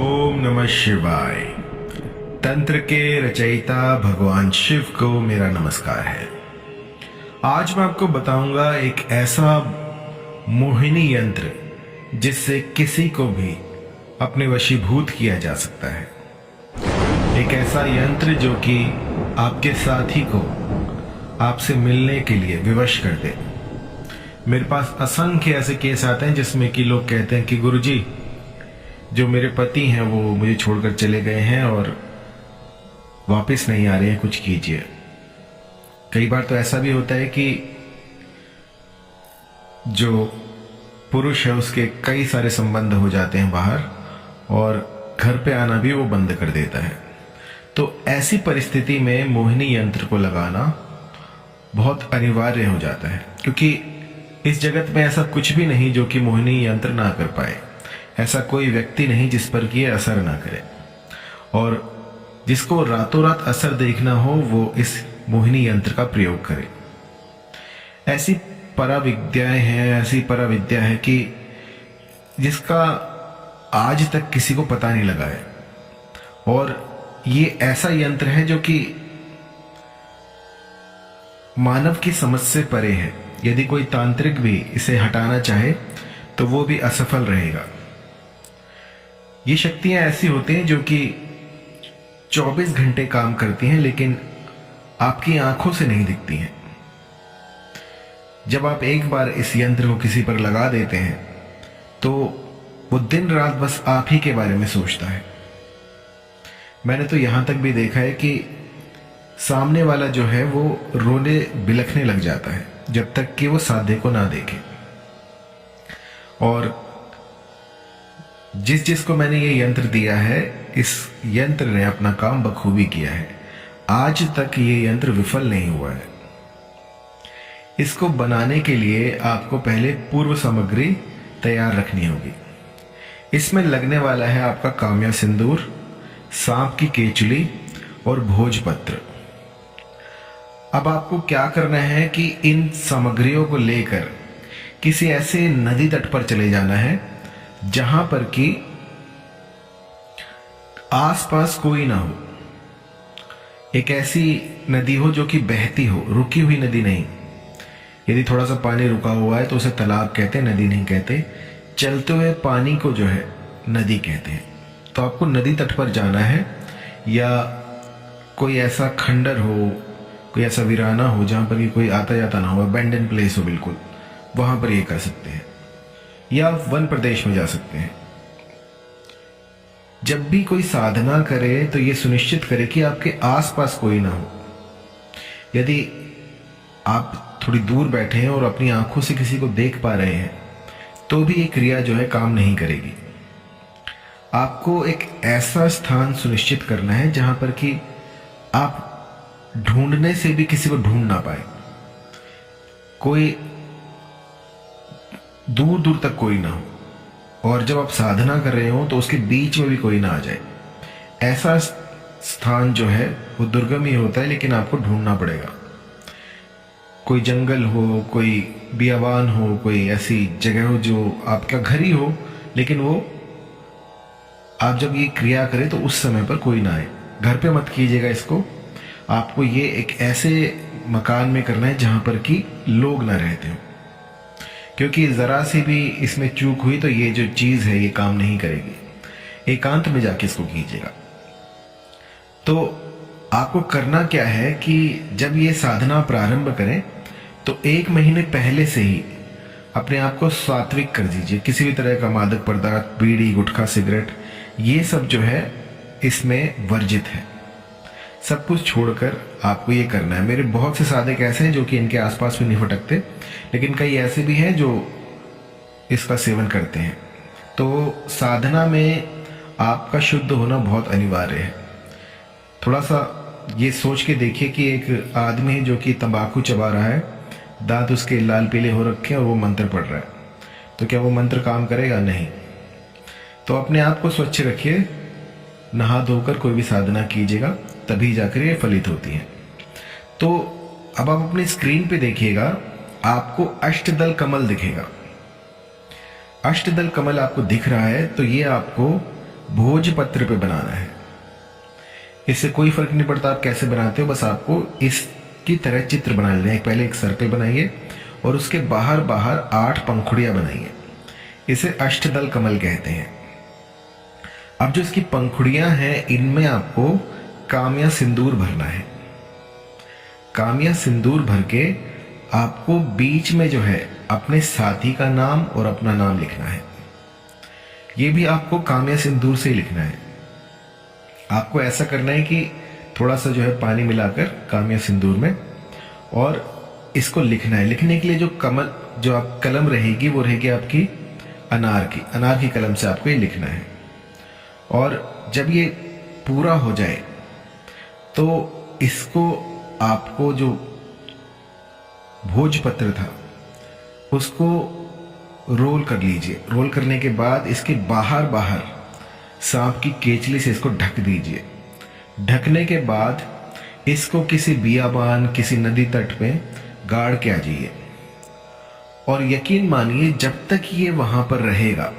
ओम नमः शिवाय। तंत्र के रचयिता भगवान शिव को मेरा नमस्कार है। आज मैं आपको बताऊंगा एक ऐसा मोहिनी यंत्र जिससे किसी को भी अपने वशीभूत किया जा सकता है। एक ऐसा यंत्र जो कि आपके साथी को आपसे मिलने के लिए विवश कर दे। मेरे पास असंख्य ऐसे केस आते हैं जिसमें कि लोग कहते हैं कि गुरुजी, जो मेरे पति हैं वो मुझे छोड़कर चले गए हैं और वापस नहीं आ रहे हैं, कुछ कीजिए। कई बार तो ऐसा भी होता है कि जो पुरुष है उसके कई सारे संबंध हो जाते हैं बाहर और घर पे आना भी वो बंद कर देता है। तो ऐसी परिस्थिति में मोहिनी यंत्र को लगाना बहुत अनिवार्य हो जाता है, क्योंकि इस जगत में ऐसा कुछ भी नहीं जो कि मोहिनी यंत्र ना कर पाए। ऐसा कोई व्यक्ति नहीं जिस पर कि यह असर ना करे, और जिसको रातों रात असर देखना हो वो इस मोहिनी यंत्र का प्रयोग करे। ऐसी पराविद्याएं हैं, ऐसी पराविद्या है कि जिसका आज तक किसी को पता नहीं लगा है। और ये ऐसा यंत्र है जो कि मानव की समझ से परे है। यदि कोई तांत्रिक भी इसे हटाना चाहे तो वो भी असफल रहेगा। ये शक्तियां ऐसी होती हैं जो कि 24 घंटे काम करती हैं, लेकिन आपकी आंखों से नहीं दिखती हैं। जब आप एक बार इस यंत्र को किसी पर लगा देते हैं तो वो दिन रात बस आप ही के बारे में सोचता है। मैंने तो यहां तक भी देखा है कि सामने वाला जो है वो रोने बिलखने लग जाता है जब तक कि वो साधे को ना देखे। और जिस जिसको मैंने ये यंत्र दिया है, इस यंत्र ने अपना काम बखूबी किया है। आज तक ये यंत्र विफल नहीं हुआ है। इसको बनाने के लिए आपको पहले पूर्व सामग्री तैयार रखनी होगी। इसमें लगने वाला है आपका काम्या सिंदूर, सांप की केचुली और भोजपत्र। अब आपको क्या करना है कि इन सामग्रियों को लेकर किसी ऐसे नदी तट पर चले जाना है जहां पर कि आसपास कोई ना हो। एक ऐसी नदी हो जो कि बहती हो, रुकी हुई नदी नहीं। यदि थोड़ा सा पानी रुका हुआ है तो उसे तालाब कहते हैं, नदी नहीं कहते। चलते हुए पानी को जो है नदी कहते हैं। तो आपको नदी तट पर जाना है, या कोई ऐसा खंडर हो, कोई ऐसा वीराना हो जहां पर कोई आता जाता ना हो, अबैंडन प्लेस हो बिल्कुल, वहां पर ये कर सकते हैं। या वन प्रदेश में जा सकते हैं। जब भी कोई साधना करे तो ये सुनिश्चित करे कि आपके आसपास कोई ना हो। यदि आप थोड़ी दूर बैठे हैं और अपनी आंखों से किसी को देख पा रहे हैं तो भी ये क्रिया जो है काम नहीं करेगी। आपको एक ऐसा स्थान सुनिश्चित करना है जहां पर कि आप ढूंढने से भी किसी को ढूंढ ना पाए। कोई दूर दूर तक कोई ना हो, और जब आप साधना कर रहे हो तो उसके बीच में भी कोई ना आ जाए। ऐसा स्थान जो है वो दुर्गम ही होता है, लेकिन आपको ढूंढना पड़ेगा। कोई जंगल हो, कोई बियाबान हो, कोई ऐसी जगह हो जो आपका घर ही हो, लेकिन वो आप जब ये क्रिया करें तो उस समय पर कोई ना आए। घर पे मत कीजिएगा इसको। आपको ये एक ऐसे मकान में करना है जहां पर कि लोग ना रहते हो, क्योंकि जरा सी भी इसमें चूक हुई तो ये जो चीज है ये काम नहीं करेगी। एकांत में जाके इसको कीजिएगा। तो आपको करना क्या है कि जब ये साधना प्रारंभ करें तो 1 महीने पहले से ही अपने आप को सात्विक कर दीजिए। किसी भी तरह का मादक पदार्थ, बीड़ी, गुटखा, सिगरेट, ये सब जो है इसमें वर्जित है। सब कुछ छोड़कर आपको ये करना है। मेरे बहुत से साधक ऐसे हैं जो कि इनके आसपास भी नहीं फटकते, लेकिन कई ऐसे भी हैं जो इसका सेवन करते हैं। तो साधना में आपका शुद्ध होना बहुत अनिवार्य है। थोड़ा सा ये सोच के देखिए कि एक आदमी है जो कि तंबाकू चबा रहा है, दांत उसके लाल पीले हो रखे हैं और वो मंत्र पढ़ रहा है, तो क्या वो मंत्र काम करेगा? नहीं। तो अपने आप को स्वच्छ रखिए, नहा धोकर कोई भी साधना कीजिएगा, तभी जाकर ये फलित होती है। तो अब आप अपनी स्क्रीन पे देखिएगा, आपको अष्टदल कमल दिखेगा। अष्टदल कमल आपको दिख रहा है तो ये आपको भोजपत्र पे बनाना है। इससे कोई फर्क नहीं पड़ता आप कैसे बनाते हो, बस आपको इसकी तरह चित्र बना लेना है। पहले एक सर्कल बनाइए और उसके बाहर बाहर 8 पंखुड़ियां बनाइए। इसे अष्टदल कमल कहते हैं। अब जो इसकी पंखुड़ियां हैं, इनमें आपको काम्या सिंदूर भरना है। काम्या सिंदूर भर के आपको बीच में जो है अपने साथी का नाम और अपना नाम लिखना है। ये भी आपको काम्या सिंदूर से ही लिखना है। आपको ऐसा करना है कि थोड़ा सा जो है पानी मिलाकर काम्या सिंदूर में, और इसको लिखना है। लिखने के लिए जो आप कलम रहेगी वो रहेगी आपकी अनार की कलम से आपको ये लिखना है। और जब ये पूरा हो जाए तो इसको आपको जो भोजपत्र था उसको रोल कर लीजिए। रोल करने के बाद इसके बाहर बाहर सांप की केचली से इसको ढक दीजिए। ढकने के बाद इसको किसी बियाबान, किसी नदी तट पे गाड़ के आ जाइए। और यकीन मानिए जब तक ये वहां पर रहेगा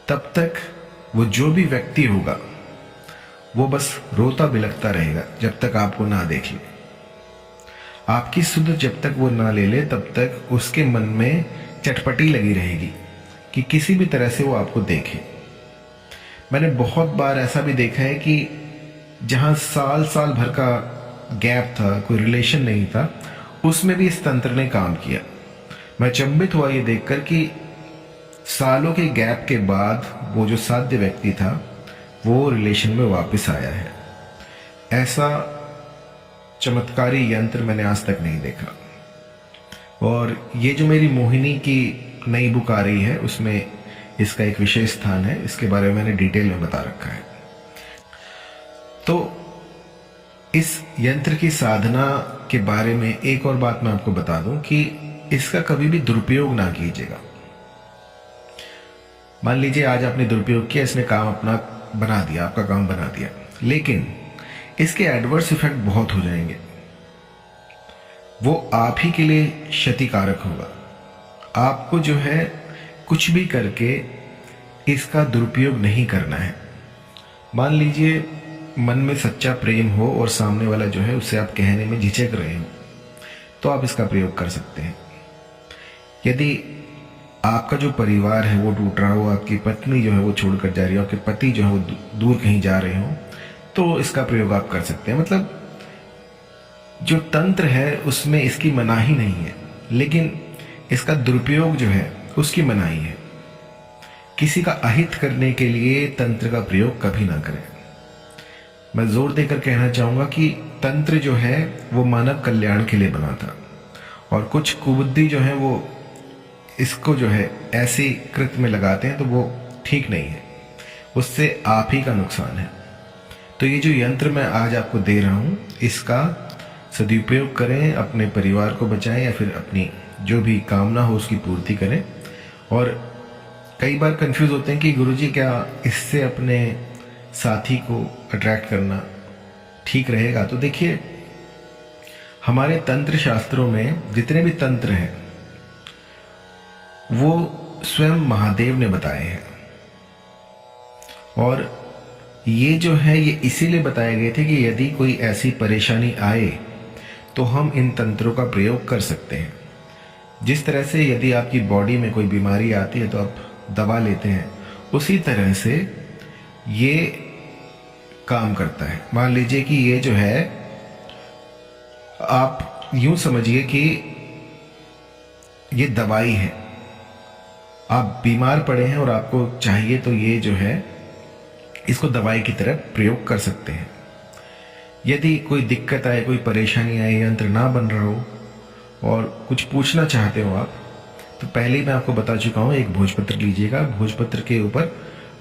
तब तक वो जो भी व्यक्ति होगा वो बस रोता बिलखता रहेगा जब तक आपको ना देख ले। आपकी सुध जब तक वो ना ले ले तब तक उसके मन में चटपटी लगी रहेगी कि किसी भी तरह से वो आपको देखे। मैंने बहुत बार ऐसा भी देखा है कि जहां साल साल भर का गैप था, कोई रिलेशन नहीं था, उसमें भी इस तंत्र ने काम किया। मैं चंबित हुआ ये देखकर कि सालों के गैप के बाद वो जो साध्य व्यक्ति था वो रिलेशन में वापस आया है। ऐसा चमत्कारी यंत्र मैंने आज तक नहीं देखा। और ये जो मेरी मोहिनी की नई बुक आ रही है उसमें इसका एक विशेष स्थान है। इसके बारे में मैंने डिटेल में बता रखा है। तो इस यंत्र की साधना के बारे में एक और बात मैं आपको बता दूं कि इसका कभी भी दुरुपयोग ना कीजिएगा। मान लीजिए आज आपने दुरुपयोग किया, इसने काम अपना बना दिया, आपका काम बना दिया, लेकिन इसके एडवर्स इफेक्ट बहुत हो जाएंगे। वो आप ही के लिए क्षतिकारक होगा। आपको जो है कुछ भी करके इसका दुरुपयोग नहीं करना है। मान लीजिए मन में सच्चा प्रेम हो और सामने वाला जो है उससे आप कहने में झिझक रहे हो, तो आप इसका प्रयोग कर सकते हैं। यदि आपका जो परिवार है वो टूट रहा हो, आपकी पत्नी जो है वो छोड़कर जा रही हो, आपके पति जो है वो दूर कहीं जा रहे हो, तो इसका प्रयोग आप कर सकते हैं। मतलब जो तंत्र है उसमें इसकी मनाही नहीं है, लेकिन इसका दुरुपयोग जो है उसकी मनाही है। किसी का अहित करने के लिए तंत्र का प्रयोग कभी ना करें। मैं जोर देकर कहना चाहूंगा कि तंत्र जो है वो मानव कल्याण के लिए बना था, और कुछ कुबुद्धि जो है वो इसको जो है ऐसी कृत्य में लगाते हैं तो वो ठीक नहीं है, उससे आप ही का नुकसान है। तो ये जो यंत्र मैं आज आपको दे रहा हूं इसका सदुपयोग करें, अपने परिवार को बचाएं या फिर अपनी जो भी कामना हो उसकी पूर्ति करें। और कई बार कंफ्यूज होते हैं कि गुरुजी क्या इससे अपने साथी को अट्रैक्ट करना ठीक रहेगा? तो देखिए, हमारे तंत्र शास्त्रों में जितने भी तंत्र हैं वो स्वयं महादेव ने बताए हैं, और ये जो है ये इसीलिए बताए गए थे कि यदि कोई ऐसी परेशानी आए तो हम इन तंत्रों का प्रयोग कर सकते हैं। जिस तरह से यदि आपकी बॉडी में कोई बीमारी आती है तो आप दवा लेते हैं, उसी तरह से ये काम करता है। मान लीजिए कि ये जो है आप यूं समझिए कि ये दवाई है। आप बीमार पड़े हैं और आपको चाहिए तो ये जो है इसको दवाई की तरह प्रयोग कर सकते हैं। यदि कोई दिक्कत आए, कोई परेशानी आए, यंत्र ना बन रहा हो और कुछ पूछना चाहते हो आप, तो पहले ही मैं आपको बता चुका हूं, एक भोजपत्र लीजिएगा। भोजपत्र के ऊपर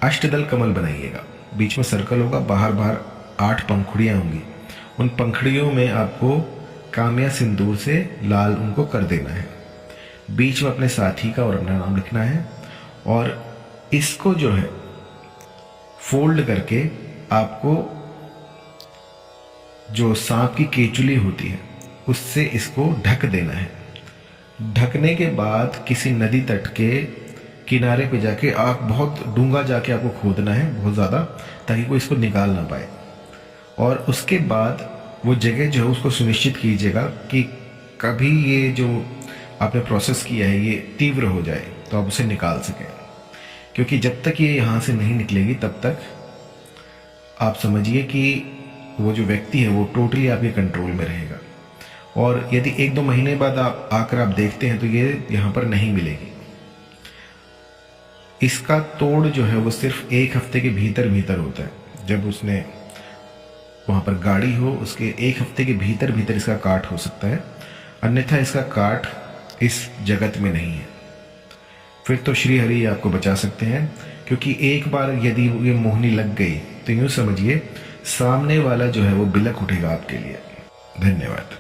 अष्टदल कमल बनाइएगा, बीच में सर्कल होगा, बाहर बाहर 8 पंखुड़ियां होंगी। उन पंखुड़ियों में आपको काम्या सिंदूर से लाल उनको कर देना है। बीच में अपने साथी का और अपना नाम लिखना है, और इसको जो है फोल्ड करके आपको जो सांप की केचुली होती है उससे इसको ढक देना है। ढकने के बाद किसी नदी तट के किनारे पे जाके आप बहुत डूंगा जाके आपको खोदना है बहुत ज़्यादा, ताकि कोई इसको निकाल ना पाए। और उसके बाद वो जगह जो है उसको सुनिश्चित कीजिएगा कि कभी ये जो आपने प्रोसेस किया है ये तीव्र हो जाए तो आप उसे निकाल सकें, क्योंकि जब तक ये यहाँ से नहीं निकलेगी तब तक आप समझिए कि वो जो व्यक्ति है वो टोटली आपके कंट्रोल में रहेगा। और यदि 1-2 महीने बाद आप आकर आप देखते हैं तो ये यहाँ पर नहीं मिलेगी। इसका तोड़ जो है वो सिर्फ 1 हफ्ते के भीतर भीतर होता है। जब उसने वहाँ पर गाड़ी हो उसके 1 हफ्ते के भीतर भीतर इसका काट हो सकता है, अन्यथा इसका काट इस जगत में नहीं है। फिर तो श्री हरि आपको बचा सकते हैं, क्योंकि एक बार यदि ये मोहनी लग गई तो यूँ समझिए सामने वाला जो है वो बिलक उठेगा आपके लिए। धन्यवाद।